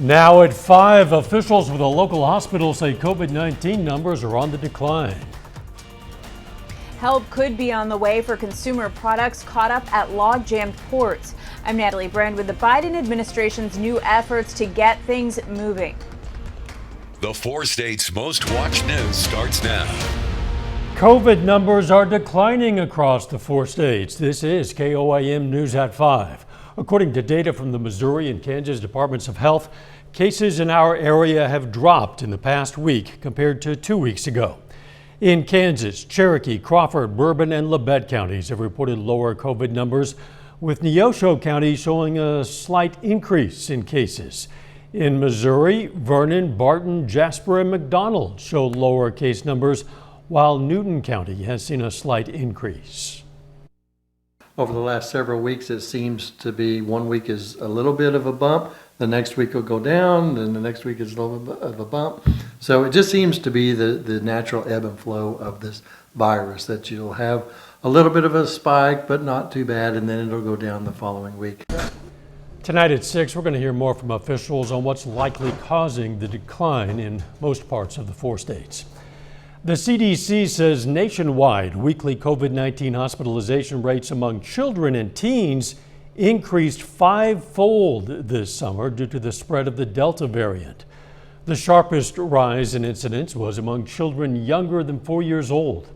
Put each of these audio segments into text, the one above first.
Now at 5, officials with a local hospital say COVID-19 numbers are on the decline. Help could be on the way for consumer products caught up at log-jammed ports. I'm Natalie Brand with the Biden administration's new efforts to get things moving. The 4 states' most watched news starts now. COVID numbers are declining across the 4 states. This is KOAM News at 5. According to data from the Missouri and Kansas Departments of Health, cases in our area have dropped in the past week compared to 2 weeks ago. In Kansas, Cherokee, Crawford, Bourbon, and Labette counties have reported lower COVID numbers, with Neosho County showing a slight increase in cases. In Missouri, Vernon, Barton, Jasper, and McDonald show lower case numbers, while Newton County has seen a slight increase. Over the last several weeks, it seems to be 1 week is a little bit of a bump, the next week will go down, then the next week is a little bit of a bump. So it just seems to be the natural ebb and flow of this virus, that you'll have a little bit of a spike, but not too bad, and then it'll go down the following week. Tonight at 6, we're going to hear more from officials on what's likely causing the decline in most parts of the 4 states. The CDC says nationwide weekly COVID-19 hospitalization rates among children and teens increased 5-fold this summer due to the spread of the Delta variant. The sharpest rise in incidence was among children younger than 4 years old.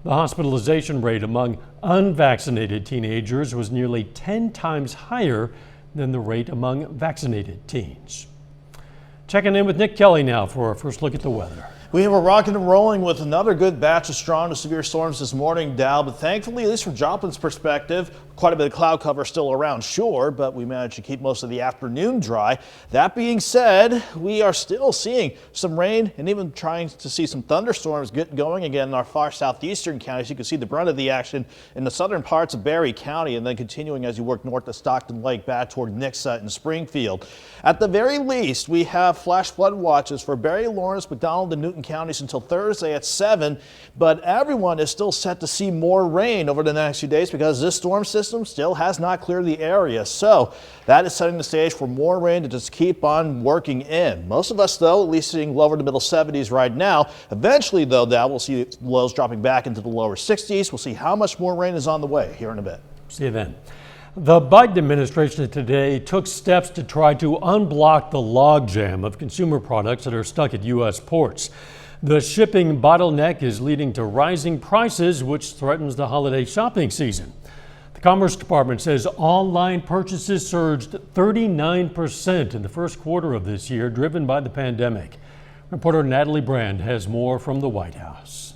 The hospitalization rate among unvaccinated teenagers was nearly 10 times higher than the rate among vaccinated teens. Checking in with Nick Kelly now for our first look at the weather. We were rocking and rolling with another good batch of strong to severe storms this morning, Dal, but thankfully, at least from Joplin's perspective, quite a bit of cloud cover still around, sure, but we managed to keep most of the afternoon dry. That being said, we are still seeing some rain and even trying to see some thunderstorms get going again in our far southeastern counties. You can see the brunt of the action in the southern parts of Berry County and then continuing as you work north to Stockton Lake back toward Nixa and Springfield. At the very least, we have flash flood watches for Berry, Lawrence, McDonald, and Newton counties until Thursday at 7, but everyone is still set to see more rain over the next few days because this storm system still has not cleared the area. So that is setting the stage for more rain to just keep on working in. Most of us, though, at least seeing lower to middle 70s right now. Eventually, though, that we'll see lows dropping back into the lower 60s. We'll see how much more rain is on the way here in a bit. See you then. The Biden administration today took steps to try to unblock the logjam of consumer products that are stuck at U.S. ports. The shipping bottleneck is leading to rising prices, which threatens the holiday shopping season. The Commerce Department says online purchases surged 39% in the first quarter of this year, driven by the pandemic. Reporter Natalie Brand has more from the White House.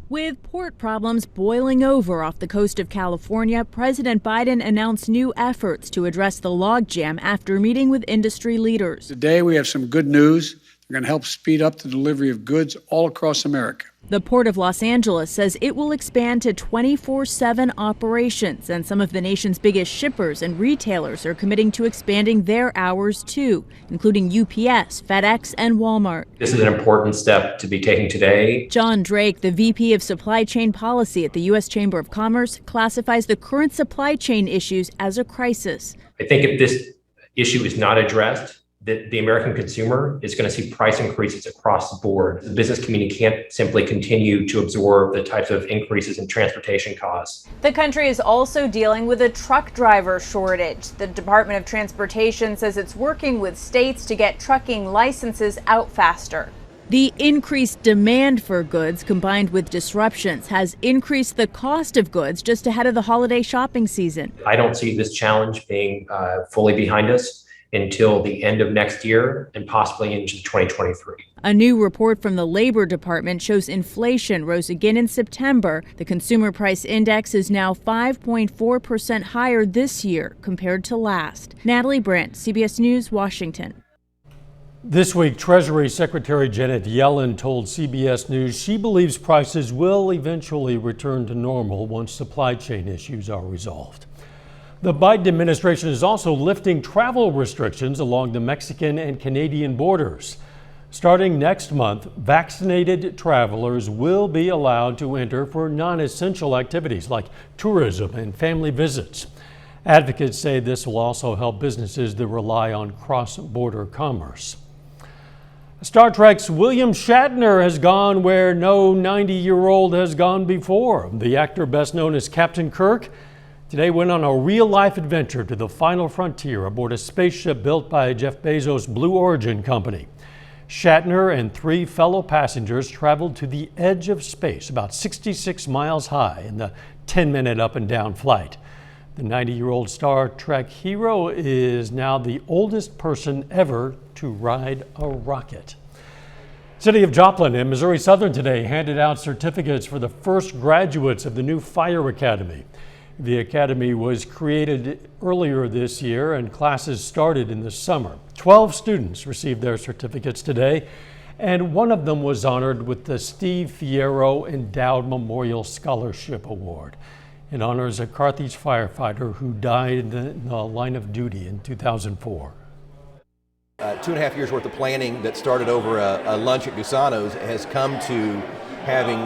With port problems boiling over off the coast of California, President Biden announced new efforts to address the logjam after meeting with industry leaders. Today we have some good news. They're going to help speed up the delivery of goods all across America. The Port of Los Angeles says it will expand to 24/7 operations, and some of the nation's biggest shippers and retailers are committing to expanding their hours too, including UPS, FedEx, and Walmart. This is an important step to be taking today. John Drake, the VP of Supply Chain Policy at the U.S. Chamber of Commerce, classifies the current supply chain issues as a crisis. I think if this issue is not addressed, the American consumer is going to see price increases across the board. The business community can't simply continue to absorb the types of increases in transportation costs. The country is also dealing with a truck driver shortage. The Department of Transportation says it's working with states to get trucking licenses out faster. The increased demand for goods combined with disruptions has increased the cost of goods just ahead of the holiday shopping season. I don't see this challenge being fully behind us until the end of next year and possibly into 2023. A new report from the Labor Department shows inflation rose again in September. The Consumer Price Index is now 5.4% higher this year compared to last. Natalie Brandt, CBS News, Washington. This week, Treasury Secretary Janet Yellen told CBS News she believes prices will eventually return to normal once supply chain issues are resolved. The Biden administration is also lifting travel restrictions along the Mexican and Canadian borders. Starting next month, vaccinated travelers will be allowed to enter for non-essential activities like tourism and family visits. Advocates say this will also help businesses that rely on cross-border commerce. Star Trek's William Shatner has gone where no 90-year-old has gone before. The actor, best known as Captain Kirk, today went on a real-life adventure to the final frontier aboard a spaceship built by Jeff Bezos' Blue Origin company. Shatner and 3 fellow passengers traveled to the edge of space, about 66 miles high, in the 10-minute up and down flight. The 90-year-old Star Trek hero is now the oldest person ever to ride a rocket. City of Joplin and Missouri Southern today handed out certificates for the first graduates of the new Fire Academy. The academy was created earlier this year and classes started in the summer. 12 students received their certificates today, and one of them was honored with the Steve Fierro Endowed Memorial Scholarship Award. It honors a Carthage firefighter who died in the line of duty in 2004. 2.5 years worth of planning that started over a lunch at Gusano's has come to having,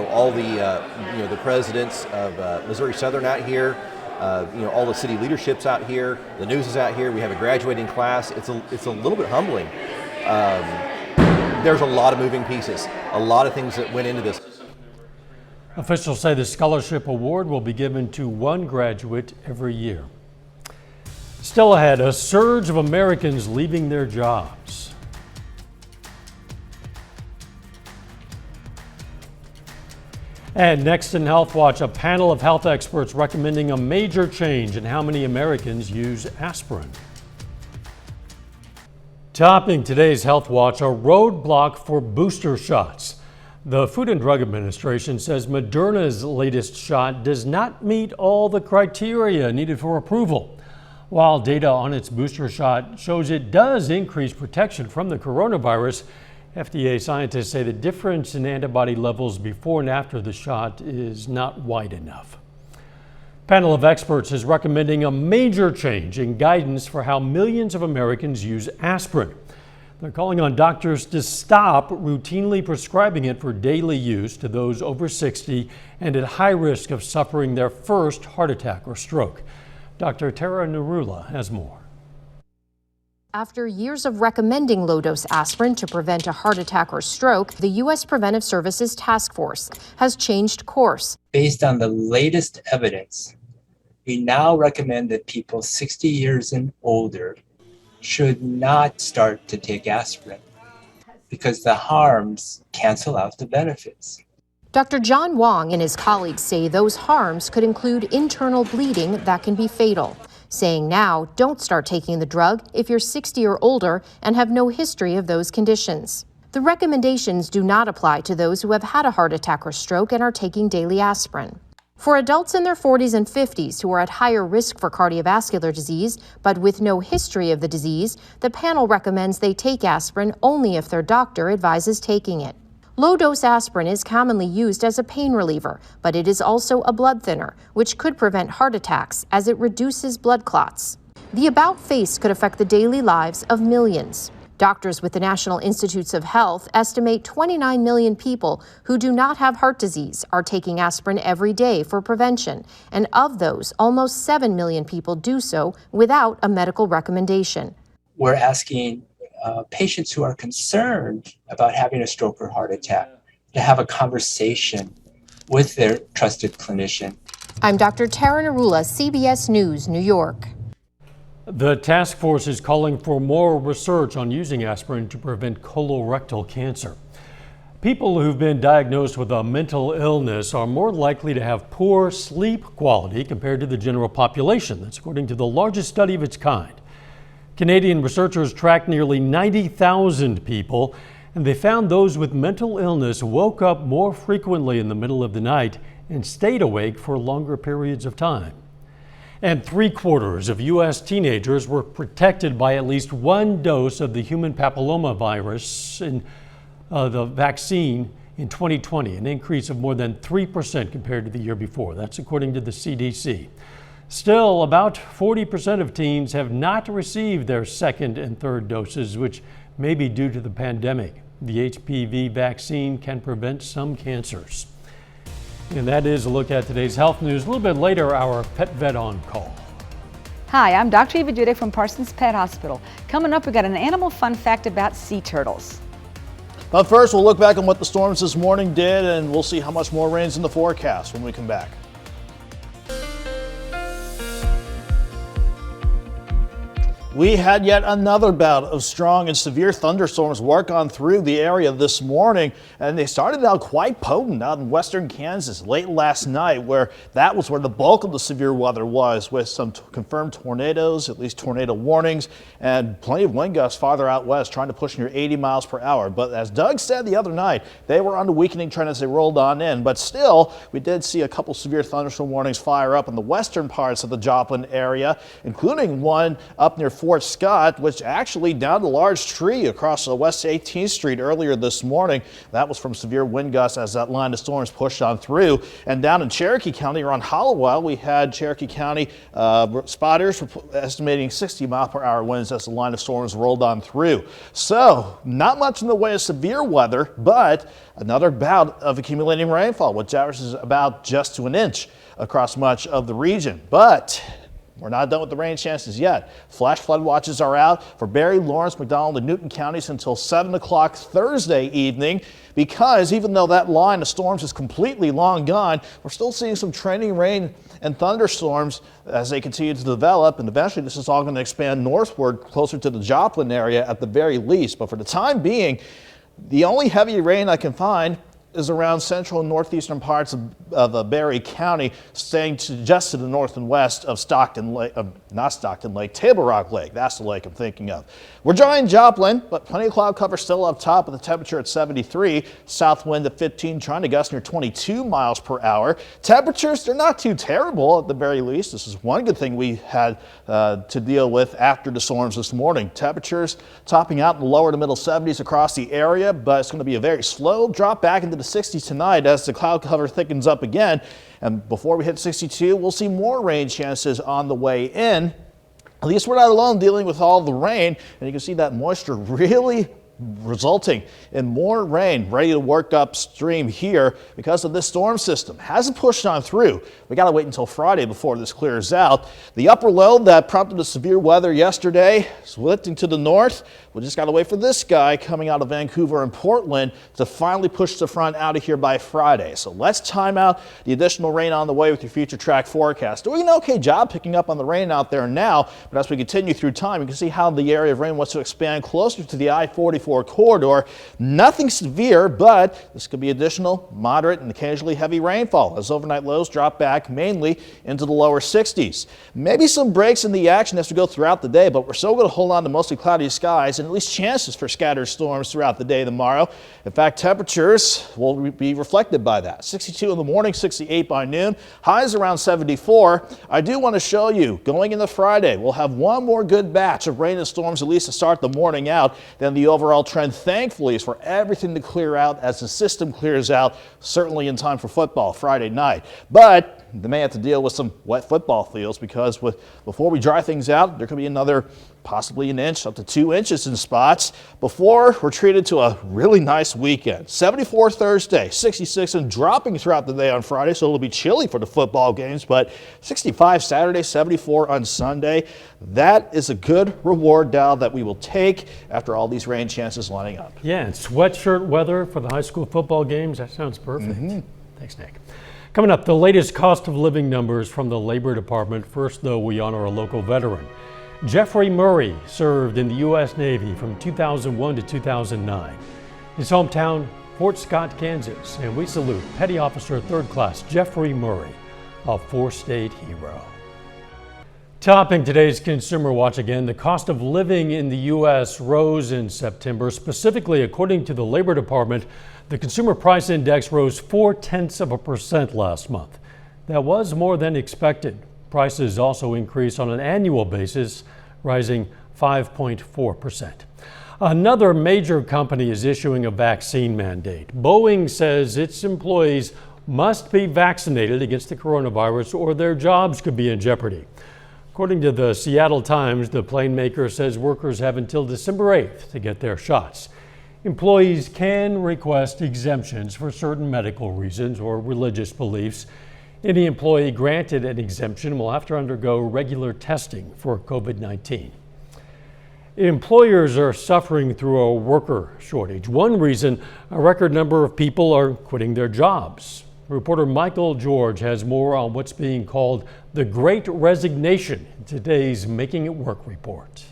all the presidents of Missouri Southern out here, all the city leaderships out here, the news is out here. We have a graduating class. It's a little bit humbling. There's a lot of moving pieces, a lot of things that went into this. Officials say the scholarship award will be given to one graduate every year. Still ahead, a surge of Americans leaving their jobs. And next in Health Watch, a panel of health experts recommending a major change in how many Americans use aspirin. Topping today's Health Watch, a roadblock for booster shots. The Food and Drug Administration says Moderna's latest shot does not meet all the criteria needed for approval. While data on its booster shot shows it does increase protection from the coronavirus, FDA scientists say the difference in antibody levels before and after the shot is not wide enough. A panel of experts is recommending a major change in guidance for how millions of Americans use aspirin. They're calling on doctors to stop routinely prescribing it for daily use to those over 60 and at high risk of suffering their first heart attack or stroke. Dr. Tara Narula has more. After years of recommending low-dose aspirin to prevent a heart attack or stroke, the U.S. Preventive Services Task Force has changed course. Based on the latest evidence, we now recommend that people 60 years and older should not start to take aspirin because the harms cancel out the benefits. Dr. John Wong and his colleagues say those harms could include internal bleeding that can be fatal, saying now don't start taking the drug if you're 60 or older and have no history of those conditions. The recommendations do not apply to those who have had a heart attack or stroke and are taking daily aspirin. For adults in their 40s and 50s who are at higher risk for cardiovascular disease, but with no history of the disease, the panel recommends they take aspirin only if their doctor advises taking it. Low-dose aspirin is commonly used as a pain reliever, but it is also a blood thinner, which could prevent heart attacks as it reduces blood clots. The about face could affect the daily lives of millions. Doctors with the National Institutes of Health estimate 29 million people who do not have heart disease are taking aspirin every day for prevention, and of those, almost 7 million people do so without a medical recommendation. We're asking patients who are concerned about having a stroke or heart attack to have a conversation with their trusted clinician. I'm Dr. Tara Narula, CBS News, New York. The task force is calling for more research on using aspirin to prevent colorectal cancer. People who've been diagnosed with a mental illness are more likely to have poor sleep quality compared to the general population. That's according to the largest study of its kind. Canadian researchers tracked nearly 90,000 people, and they found those with mental illness woke up more frequently in the middle of the night and stayed awake for longer periods of time. And 3/4 of U.S. teenagers were protected by at least one dose of the human papillomavirus in the vaccine in 2020, an increase of more than 3% compared to the year before. That's according to the CDC. Still, about 40% of teens have not received their second and third doses, which may be due to the pandemic. The HPV vaccine can prevent some cancers. And that is a look at today's health news. A little bit later, our pet vet on call. Hi, I'm Dr. Eva Dude from Parsons Pet Hospital. Coming up, we got an animal fun fact about sea turtles. But first, we'll look back on what the storms this morning did, and we'll see how much more rain's in the forecast when we come back. We had yet another bout of strong and severe thunderstorms work on through the area this morning, and they started out quite potent out in western Kansas late last night, where that was where the bulk of the severe weather was, with some confirmed tornadoes, at least tornado warnings, and plenty of wind gusts farther out west trying to push near 80 miles per hour. But as Doug said the other night, they were on the weakening trend as they rolled on in. But still, we did see a couple severe thunderstorm warnings fire up in the western parts of the Joplin area, including one up near Fort Scott, which actually downed a large tree across West 18th Street earlier this morning. That was from severe wind gusts as that line of storms pushed on through. And down in Cherokee County around Hollowell, we had Cherokee County spotters estimating 60-mile-per-hour winds as the line of storms rolled on through. So not much in the way of severe weather, but another bout of accumulating rainfall, which averages about just to an inch across much of the region. But we're not done with the rain chances yet. Flash flood watches are out for Berry, Lawrence, McDonald, and Newton counties until 7 o'clock Thursday evening, because even though that line of storms is completely long gone, we're still seeing some trailing rain and thunderstorms as they continue to develop, and eventually this is all going to expand northward closer to the Joplin area at the very least. But for the time being, the only heavy rain I can find is around central and northeastern parts of Berry County, staying just to the north and west of Stockton Lake, not Stockton Lake, Table Rock Lake. That's the lake I'm thinking of. We're dry in Joplin, but plenty of cloud cover still up top with the temperature at 73. South wind at 15, trying to gust near 22 miles per hour. Temperatures, they're not too terrible at the very least. This is one good thing we had to deal with after the storms this morning. Temperatures topping out in the lower to middle 70s across the area, but it's going to be a very slow drop back into the 60s tonight as the cloud cover thickens up again. And before we hit 62, we'll see more rain chances on the way in. At least we're not alone dealing with all the rain, and you can see that moisture really resulting in more rain ready to work upstream here because of this storm system. Hasn't pushed on through. We got to wait until Friday before this clears out. The upper low that prompted the severe weather yesterday is lifting to the north. We just got to wait for this guy coming out of Vancouver and Portland to finally push the front out of here by Friday. So let's time out the additional rain on the way with your future track forecast. Doing an okay job picking up on the rain out there now, but as we continue through time, you can see how the area of rain wants to expand closer to the I-44 corridor. Nothing severe, but this could be additional moderate and occasionally heavy rainfall as overnight lows drop back mainly into the lower 60s. Maybe some breaks in the action as we go throughout the day, but we're still going to hold on to mostly cloudy skies and at least chances for scattered storms throughout the day tomorrow. In fact, temperatures will be reflected by that. 62 in the morning, 68 by noon, highs around 74. I do want to show you going into Friday, we'll have one more good batch of rain and storms at least to start the morning out. Then the overall trend, thankfully, is for everything to clear out as the system clears out, certainly in time for football Friday night. But they may have to deal with some wet football fields because before we dry things out, there could be another possibly an inch up to 2 inches in spots before we're treated to a really nice weekend. 74 Thursday, 66 and dropping throughout the day on Friday, so it'll be chilly for the football games, but 65 Saturday, 74 on Sunday. That is a good reward, Dal, that we will take after all these rain chances lining up. Yeah, and sweatshirt weather for the high school football games. That sounds perfect. Thanks, Nick. Coming up, the latest cost of living numbers from the Labor Department. First, though, we honor a local veteran. Jeffrey Murray served in the U.S. Navy from 2001 to 2009. His hometown, Fort Scott, Kansas, and we salute Petty Officer 3rd Class Jeffrey Murray, a four-state hero. Topping today's Consumer Watch again, the cost of living in the U.S. rose in September. Specifically, according to the Labor Department, the Consumer Price Index rose 0.4% last month. That was more than expected. Prices also increased on an annual basis, rising 5.4%. Another major company is issuing a vaccine mandate. Boeing says its employees must be vaccinated against the coronavirus or their jobs could be in jeopardy. According to the Seattle Times, the plane maker says workers have until December 8th to get their shots. Employees can request exemptions for certain medical reasons or religious beliefs. Any employee granted an exemption will have to undergo regular testing for COVID-19. Employers are suffering through a worker shortage. One reason, a record number of people are quitting their jobs. Reporter Michael George has more on what's being called the Great Resignation in today's Making It Work report.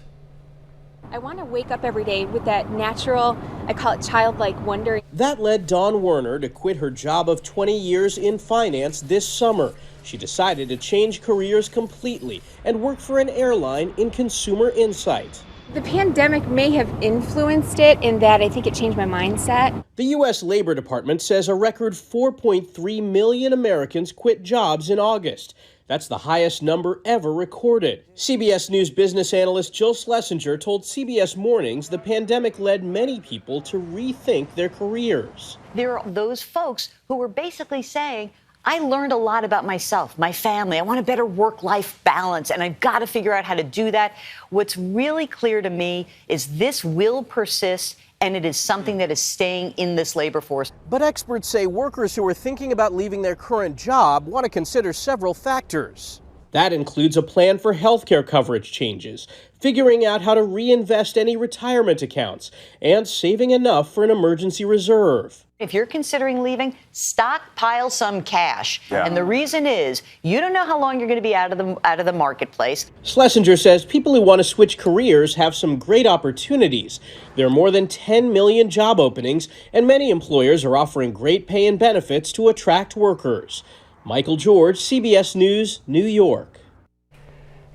I want to wake up every day with that natural, I call it childlike wonder. That led Dawn Werner to quit her job of 20 years in finance this summer. She decided to change careers completely and work for an airline in consumer insight. The pandemic may have influenced it in that I think it changed my mindset. The U.S. Labor Department says a record 4.3 million Americans quit jobs in August. That's the highest number ever recorded. CBS News business analyst Jill Schlesinger told CBS Mornings the pandemic led many people to rethink their careers. There are those folks who were basically saying, I learned a lot about myself, my family. I want a better work-life balance, and I've got to figure out how to do that. What's really clear to me is this will persist, and it is something that is staying in this labor force. But experts say workers who are thinking about leaving their current job want to consider several factors. That includes a plan for health care coverage changes, figuring out how to reinvest any retirement accounts, and saving enough for an emergency reserve. If you're considering leaving, stockpile some cash. And the reason is you don't know how long you're going to be out of the marketplace. Schlesinger says people who want to switch careers have some great opportunities. There are more than 10 million job openings, and many employers are offering great pay and benefits to attract workers. Michael George, CBS News, New York.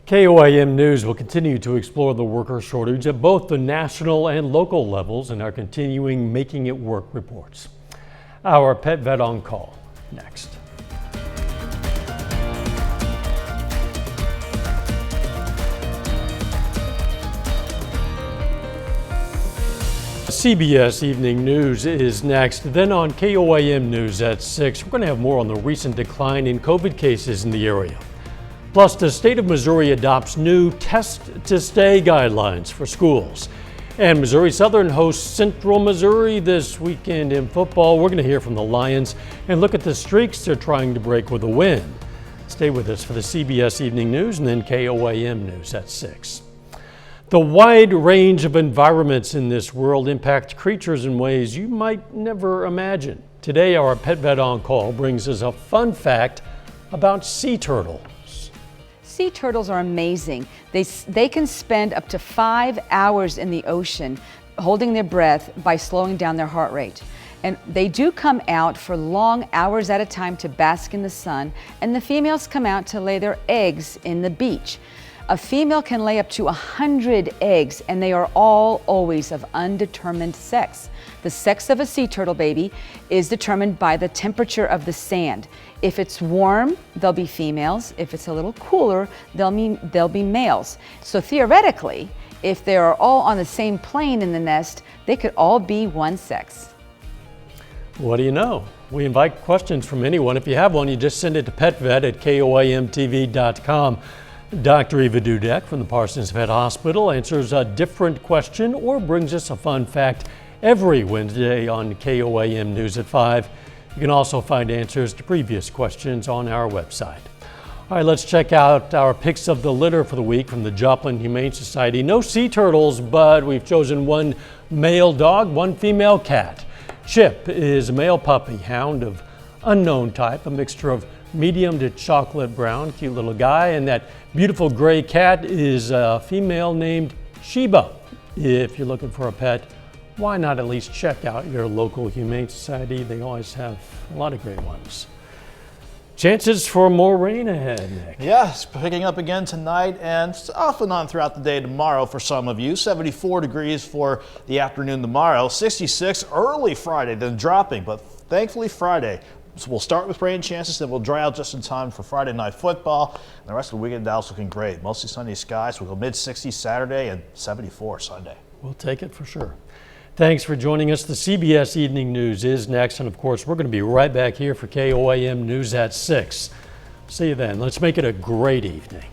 KOAM News will continue to explore the worker shortage at both the national and local levels in our continuing Making It Work reports. Our Pet Vet on Call next. CBS Evening News is next. Then on KOAM News at 6, we're going to have more on the recent decline in COVID cases in the area. Plus, the state of Missouri adopts new test-to-stay guidelines for schools. And Missouri Southern hosts Central Missouri this weekend in football. We're going to hear from the Lions and look at the streaks they're trying to break with a win. Stay with us for the CBS Evening News and then KOAM News at 6. The wide range of environments in this world impact creatures in ways you might never imagine. Today, our Pet Vet on Call brings us a fun fact about sea turtles. Sea turtles are amazing. They can spend up to 5 hours in the ocean holding their breath by slowing down their heart rate. And they do come out for long hours at a time to bask in the sun, and the females come out to lay their eggs in the beach. A female can lay up to 100 eggs, and they are all always of undetermined sex. The sex of a sea turtle baby is determined by the temperature of the sand. If it's warm, they'll be females. If it's a little cooler, they'll be males. So theoretically, if they are all on the same plane in the nest, they could all be one sex. What do you know? We invite questions from anyone. If you have one, you just send it to petvet@koamtv.com. Dr. Eva Dudek from the Parsons Vet Hospital answers a different question or brings us a fun fact every Wednesday on KOAM News at 5. You can also find answers to previous questions on our website. All right, let's check out our picks of the litter for the week from the Joplin Humane Society. No sea turtles, but we've chosen one male dog, one female cat. Chip is a male puppy hound of unknown type, a mixture of medium to chocolate brown, cute little guy. And that beautiful gray cat is a female named Sheba. If you're looking for a pet, why not at least check out your local Humane Society? They always have a lot of great ones. Chances for more rain ahead, Nick. Yes, picking up again tonight and off and on throughout the day tomorrow for some of you. 74 degrees for the afternoon tomorrow. 66 early Friday, then dropping, but thankfully Friday. So we'll start with rain chances, then we'll dry out just in time for Friday night football. And the rest of the weekend Dallas looking great. Mostly sunny skies. We'll go mid-60s Saturday and 74 Sunday. We'll take it for sure. Thanks for joining us. The CBS Evening News is next. And of course, we're going to be right back here for KOAM News at 6. See you then. Let's make it a great evening.